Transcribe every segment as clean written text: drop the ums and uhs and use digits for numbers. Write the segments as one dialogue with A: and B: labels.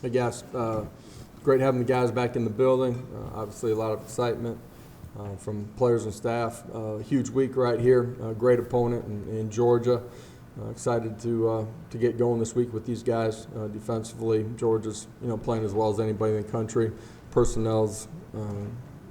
A: Hey guys, great having the guys back in the building. Obviously a lot of excitement from players and staff. Huge week right here, great opponent in Georgia. Excited to get going this week with these guys defensively. Georgia's playing as well as anybody in the country. Personnel's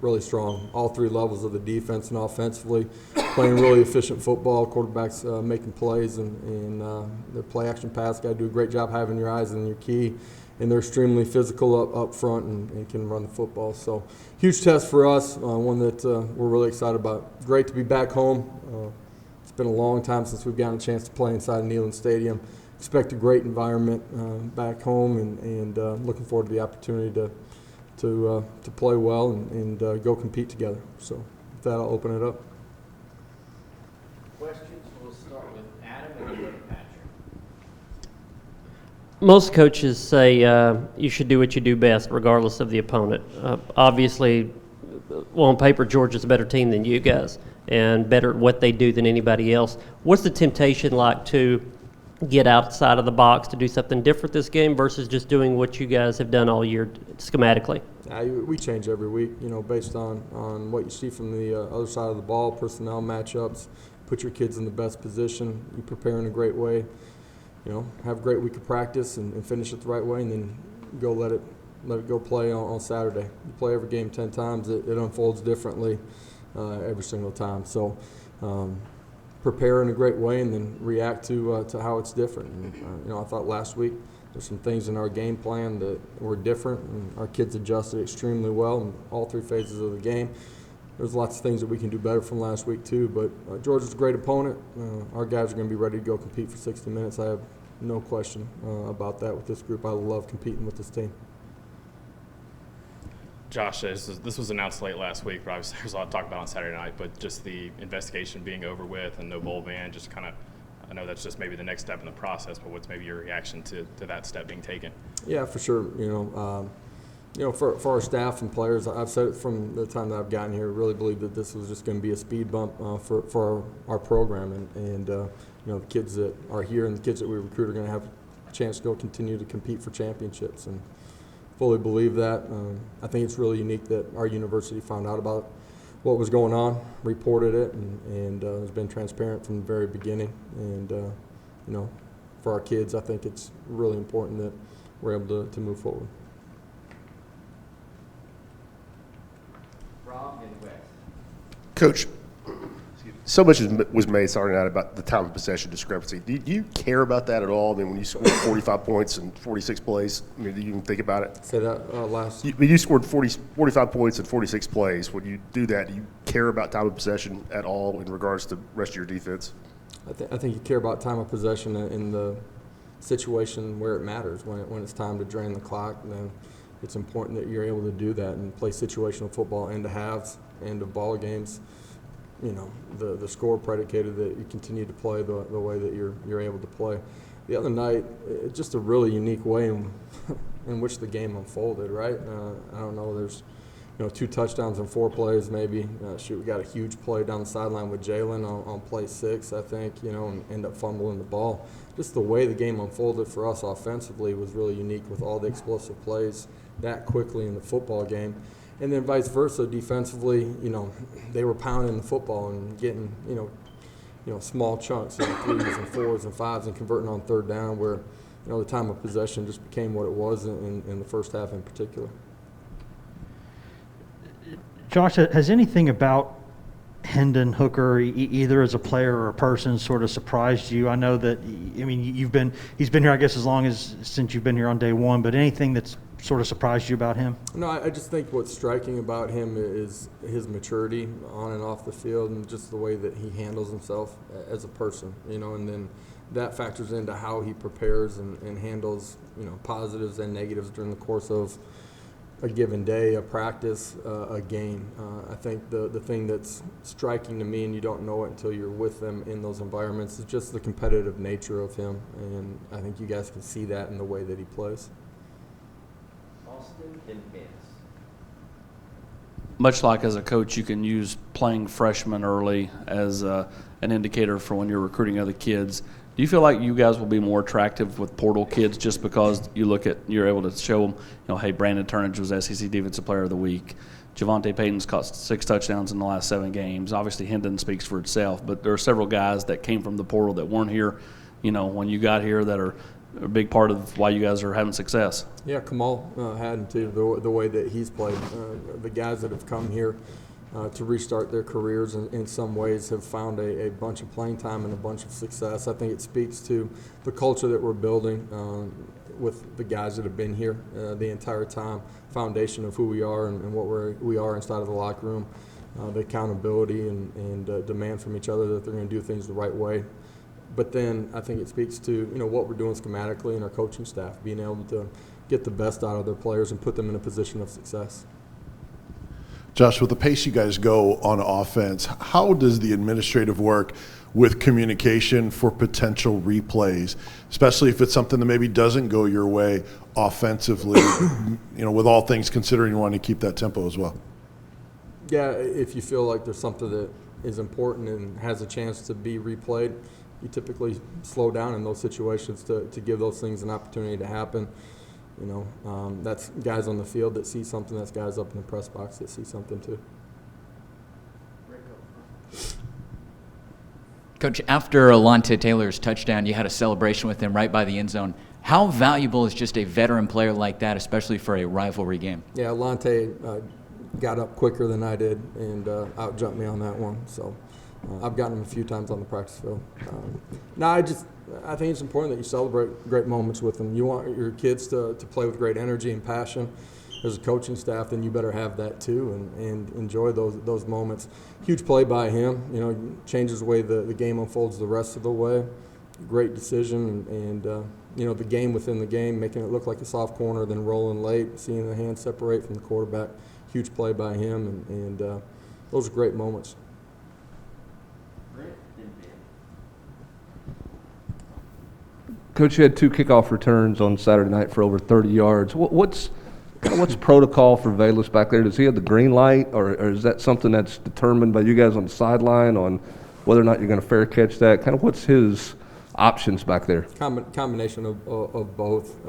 A: really strong. All three levels of the defense and offensively, playing really efficient football. Quarterbacks making plays and the play action pass guy do a great job having your eyes on your key. And they're extremely physical up front and can run the football. So huge test for us, one that we're really excited about. Great to be back home. It's been a long time since we've gotten a chance to play inside Neyland Stadium. Expect a great environment back home and looking forward to the opportunity to play well and go compete together. So with that, I'll open it up.
B: Questions? We'll start with Adam and then go to Patrick.
C: Most coaches say you should do what you do best regardless of the opponent. Obviously, on paper, Georgia's a better team than you guys and better at what they do than anybody else. What's the temptation like to get outside of the box to do something different this game versus just doing what you guys have done all year schematically?
A: We change every week, based on what you see from the other side of the ball, personnel matchups, put your kids in the best position, you prepare in a great way, have a great week of practice and finish it the right way, and then go let it go play on Saturday. You play every game 10 times, it unfolds differently every single time. So prepare in a great way and then react to how it's different. And, I thought last week there's some things in our game plan that were different, and our kids adjusted extremely well in all three phases of the game. There's lots of things that we can do better from last week too, but Georgia's a great opponent. Our guys are going to be ready to go compete for 60 minutes. I have no question about that with this group. I love competing with this team.
D: Josh, this was announced late last week, but obviously there's a lot to talk about on Saturday night, but just the investigation being over with and no bowl ban, just kind of, I know that's just maybe the next step in the process, but what's maybe your reaction to that step being taken?
A: Yeah, for sure. For our staff and players, I've said it from the time that I've gotten here, really believe that this was just going to be a speed bump for our program. And the kids that are here and the kids that we recruit are going to have a chance to go continue to compete for championships. And fully believe that. I think it's really unique that our university found out about what was going on, reported it, and has been transparent from the very beginning. And, for our kids, I think it's really important that we're able to move forward.
B: Rob and Wes.
E: Coach, so much was made Saturday night about the time of possession discrepancy. Do you care about that at all? I mean, when you scored 45 points in 46 plays, do you even think about it?
A: Say that last.
E: You scored 45 points in 46 plays. When you do that, do you care about time of possession at all in regards to the rest of your defense?
A: I think you care about time of possession in the situation where it matters. When it's time to drain the clock, then it's important that you're able to do that and play situational football end of halves, end of ball games. The score predicated that you continue to play the way that you're able to play. The other night, it's just a really unique way in which the game unfolded, right? I don't know, there's 2 touchdowns in 4 plays maybe. We got a huge play down the sideline with Jalen on play 6, I think, and end up fumbling the ball. Just the way the game unfolded for us offensively was really unique with all the explosive plays that quickly in the football game. And then vice versa, defensively, they were pounding the football and getting, small chunks, 3s and 4s and 5s and converting on third down where, the time of possession just became what it was in the first half in particular.
F: Josh, has anything about Hendon Hooker, either as a player or a person, sort of surprised you? I know that, he's been here, I guess, as long as since you've been here on day one, but anything that's sort of surprised you about him?
A: No, I just think what's striking about him is his maturity on and off the field and just the way that he handles himself as a person, and then that factors into how he prepares and handles, positives and negatives during the course of a given day, a practice, a game. I think the thing that's striking to me, and you don't know it until you're with them in those environments, is just the competitive nature of him, and I think you guys can see that in the way that he plays.
B: Austin and Vince.
G: Much like as a coach, you can use playing freshmen early as an indicator for when you're recruiting other kids. Do you feel like you guys will be more attractive with portal kids just because you're able to show them, hey, Brandon Turnage was SEC Defensive Player of the Week. Javonte Payton's caught 6 touchdowns in the last 7 games. Obviously, Hendon speaks for itself, but there are several guys that came from the portal that weren't here, when you got here that are a big part of why you guys are having success.
A: Yeah, Kamal Haddon, too, the way that he's played. The guys that have come here to restart their careers in some ways have found a bunch of playing time and a bunch of success. I think it speaks to the culture that we're building with the guys that have been here the entire time, foundation of who we are and what we are inside of the locker room, the accountability and demand from each other that they're going to do things the right way. But then I think it speaks to what we're doing schematically and our coaching staff, being able to get the best out of their players and put them in a position of success.
H: Josh, with the pace you guys go on offense, how does the administrative work with communication for potential replays, especially if it's something that maybe doesn't go your way offensively, with all things considering you want to keep that tempo as well?
A: Yeah, if you feel like there's something that is important and has a chance to be replayed, you typically slow down in those situations to give those things an opportunity to happen. That's guys on the field that see something. That's guys up in the press box that see something too.
I: Coach, after Alontae Taylor's touchdown, you had a celebration with him right by the end zone. How valuable is just a veteran player like that, especially for a rivalry game?
A: Yeah, Alontae got up quicker than I did and out-jumped me on that one. So I've gotten him a few times on the practice field. I think it's important that you celebrate great moments with them. You want your kids to play with great energy and passion. As a coaching staff, then you better have that too and enjoy those moments. Huge play by him. Changes the way the game unfolds the rest of the way. Great decision and the game within the game, making it look like a soft corner, then rolling late, seeing the hands separate from the quarterback. Huge play by him and those are great moments.
J: Coach, you had 2 kickoff returns on Saturday night for over 30 yards. What's protocol for Velus back there? Does he have the green light, or is that something that's determined by you guys on the sideline on whether or not you're going to fair catch that? Kind of what's his options back there?
A: Combination of both.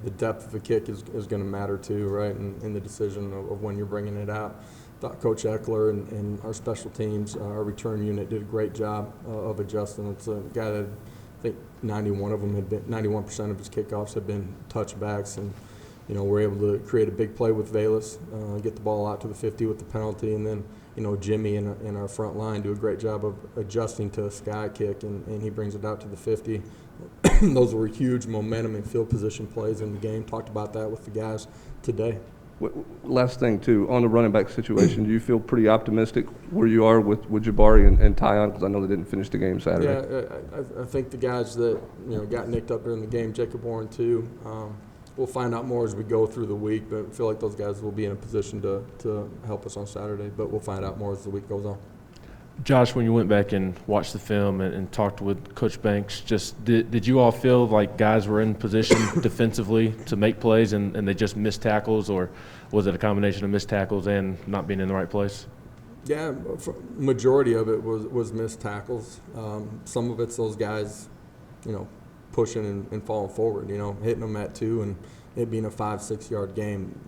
A: The depth of the kick is going to matter too, right, in the decision of when you're bringing it out. Thought Coach Eckler and our special teams, our return unit, did a great job of adjusting. It's a guy that I think 91% of his kickoffs have been touchbacks, and we're able to create a big play with Velus, get the ball out to the 50 with the penalty, and then Jimmy and our front line do a great job of adjusting to a sky kick, and he brings it out to the 50. Those were huge momentum and field position plays in the game. Talked about that with the guys today.
J: Last thing, too, on the running back situation, do you feel pretty optimistic where you are with Jabari and Tyon? Because I know they didn't finish the game Saturday.
A: Yeah, I think the guys that got nicked up during the game, Jacob Warren too, we'll find out more as we go through the week, but I feel like those guys will be in a position to help us on Saturday, but we'll find out more as the week goes on.
K: Josh, when you went back and watched the film and talked with Coach Banks, just did you all feel like guys were in position defensively to make plays and they just missed tackles, or was it a combination of missed tackles and not being in the right place?
A: Yeah, majority of it was missed tackles. Some of it's those guys, pushing and falling forward, hitting them at 2 and it being a 5-6 yard gain.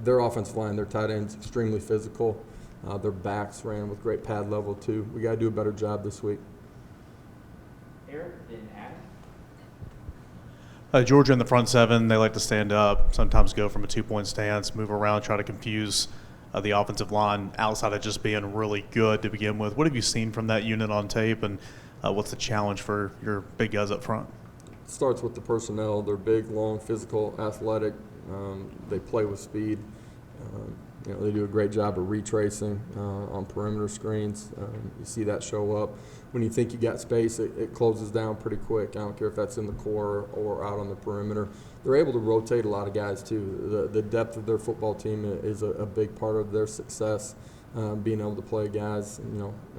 A: Their offensive line, their tight ends, extremely physical. Their backs ran with great pad level too. We got to do a better job this week.
B: Eric, then Adam.
L: Georgia in the front 7, they like to stand up, sometimes go from a 2-point stance, move around, try to confuse the offensive line outside of just being really good to begin with. What have you seen from that unit on tape, and what's the challenge for your big guys up front?
A: It starts with the personnel. They're big, long, physical, athletic. They play with speed. They do a great job of retracing on perimeter screens. You see that show up. When you think you got space, it closes down pretty quick. I don't care if that's in the core or out on the perimeter. They're able to rotate a lot of guys too. The depth of their football team is a big part of their success. Being able to play guys,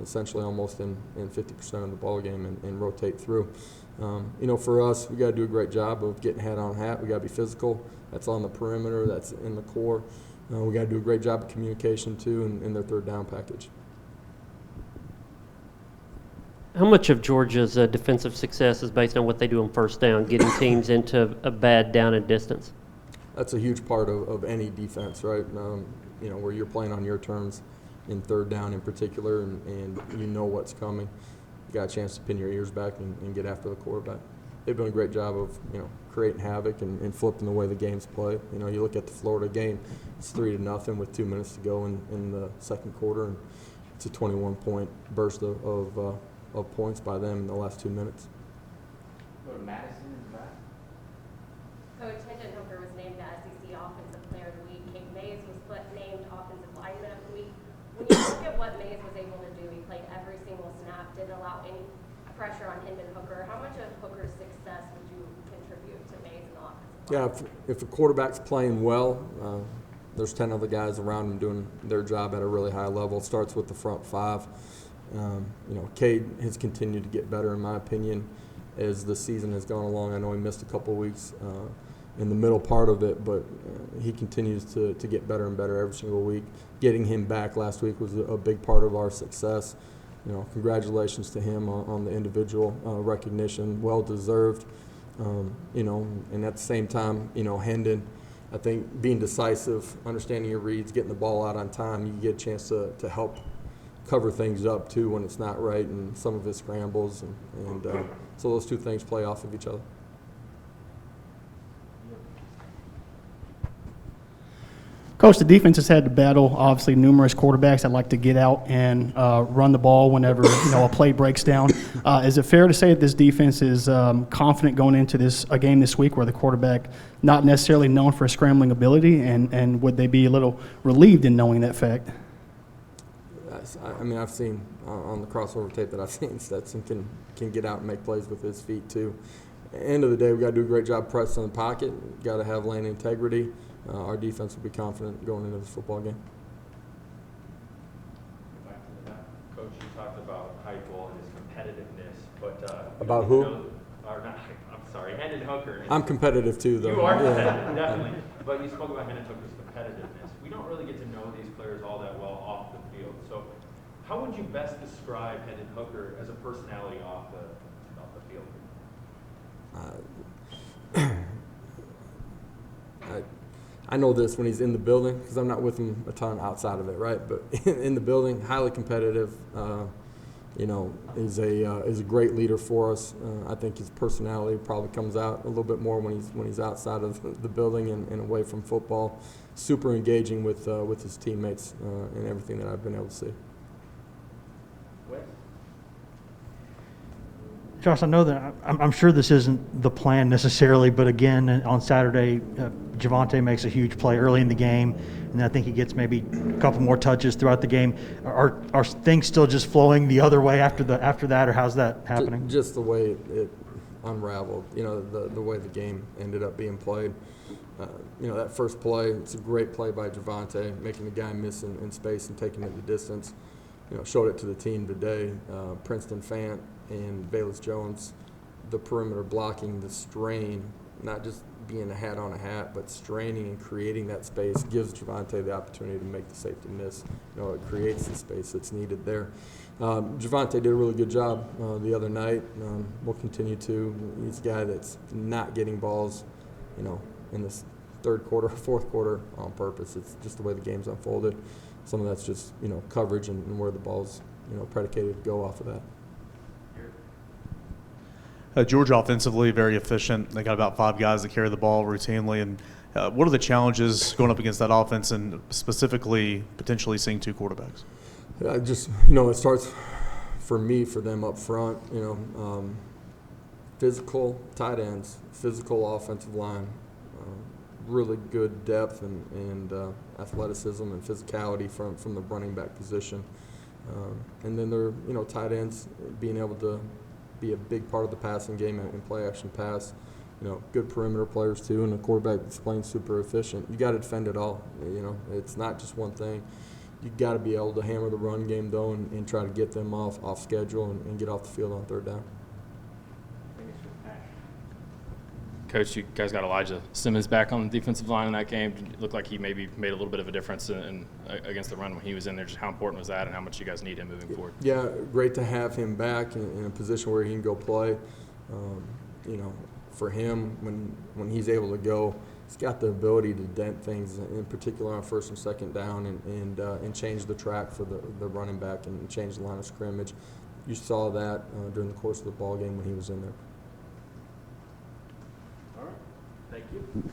A: essentially almost in 50% of the ball game and rotate through. For us, we got to do a great job of getting hat on hat. We got to be physical. That's on the perimeter. That's in the core. We got to do a great job of communication too in their third down package.
C: How much of Georgia's defensive success is based on what they do on first down, getting teams into a bad down and distance?
A: That's a huge part of any defense, right? Where you're playing on your terms in third down in particular, and you know what's coming. You got a chance to pin your ears back and get after the quarterback. They've done a great job of, creating havoc and flipping the way the game's play. You look at the Florida game, it's 3-0 with 2 minutes to go in the second quarter, and it's a 21-point burst of points by them in the last 2 minutes.
B: Go to Madison in the back.
M: Coach Hendon Hooker was named the SEC Offensive Player of the Week. Kate Mays was named Offensive Lineman of the Week. When you look at what Mays was able to do, he played every single snap, didn't allow any pressure on Hendon Hooker. How much of Hooker's success would you contribute to Mays in the offensive line?
A: Yeah, if a quarterback's playing well, there's 10 other guys around him doing their job at a really high level. It starts with the front five. Cade has continued to get better, in my opinion, as the season has gone along. I know he missed a couple of weeks in the middle part of it, but he continues to get better and better every single week. Getting him back last week was a big part of our success. Congratulations to him on the individual recognition, well deserved. And at the same time, Hendon, I think being decisive, understanding your reads, getting the ball out on time, you get a chance to help cover things up too when it's not right, and some of his scrambles, and so those two things play off of each other.
N: Coach, the defense has had to battle, obviously, numerous quarterbacks that like to get out and run the ball whenever a play breaks down. Is it fair to say that this defense is confident going into a game this week where the quarterback not necessarily known for his scrambling ability, and would they be a little relieved in knowing that fact?
A: I've seen on the crossover tape that I've seen, Stetson can get out and make plays with his feet too. At the end of the day, we got to do a great job pressing the pocket. Got to have lane integrity. Our defense will be confident going into this football game.
O: Back to the back. Coach, you talked about Heupel and his competitiveness, but
A: about who?
O: I'm sorry, Hendon Hooker.
A: I'm competitive too, though.
O: You are competitive, definitely. But you spoke about Hendon Hooker's competitiveness. We don't really get to know these players all that well off the field. So, how would you best describe Hendon Hooker as a personality off the field?
A: I know this when he's in the building, because I'm not with him a ton outside of it, right? But in the building, highly competitive. Is a great leader for us. I think his personality probably comes out a little bit more when he's outside of the building and away from football. Super engaging with his teammates and everything that I've been able to see.
F: Josh, I know that I'm sure this isn't the plan necessarily, but again, on Saturday, Javonte makes a huge play early in the game, and I think he gets maybe a couple more touches throughout the game. Are things still just flowing the other way after that, or how's that happening?
A: Just the way it unraveled, the way the game ended up being played. That first play, it's a great play by Javonte, making the guy miss in space and taking it the distance. Showed it to the team today. Princeton Fant and Bayless Jones, the perimeter blocking, the strain, not just being a hat on a hat, but straining and creating that space gives Javonte the opportunity to make the safety miss. It creates the space that's needed there. Javonte did a really good job the other night. We'll continue to. He's a guy that's not getting balls, in this third quarter, fourth quarter on purpose. It's just the way the game's unfolded. Some of that's just, coverage and where the ball's, predicated to go off of that.
L: Georgia offensively, very efficient. They got about 5 guys that carry the ball routinely. And what are the challenges going up against that offense, and specifically potentially seeing 2 quarterbacks?
A: It starts for them up front, physical tight ends, physical offensive line, really good depth and athleticism and physicality from the running back position. And then they're, tight ends being able to be a big part of the passing game and play action pass. Good perimeter players too, and a quarterback that's playing super efficient. You got to defend it all. It's not just one thing. You got to be able to hammer the run game though, and try to get them off schedule and get off the field on third down.
D: Coach, you guys got Elijah Simmons back on the defensive line in that game. It looked like he maybe made a little bit of a difference against the run when he was in there. Just how important was that, and how much you guys need him moving forward?
A: Yeah, great to have him back in a position where he can go play. For him, when he's able to go, he's got the ability to dent things, in particular on first and second down, and change the track for the running back and change the line of scrimmage. You saw that during the course of the ball game when he was in there.
O: All right. Thank you.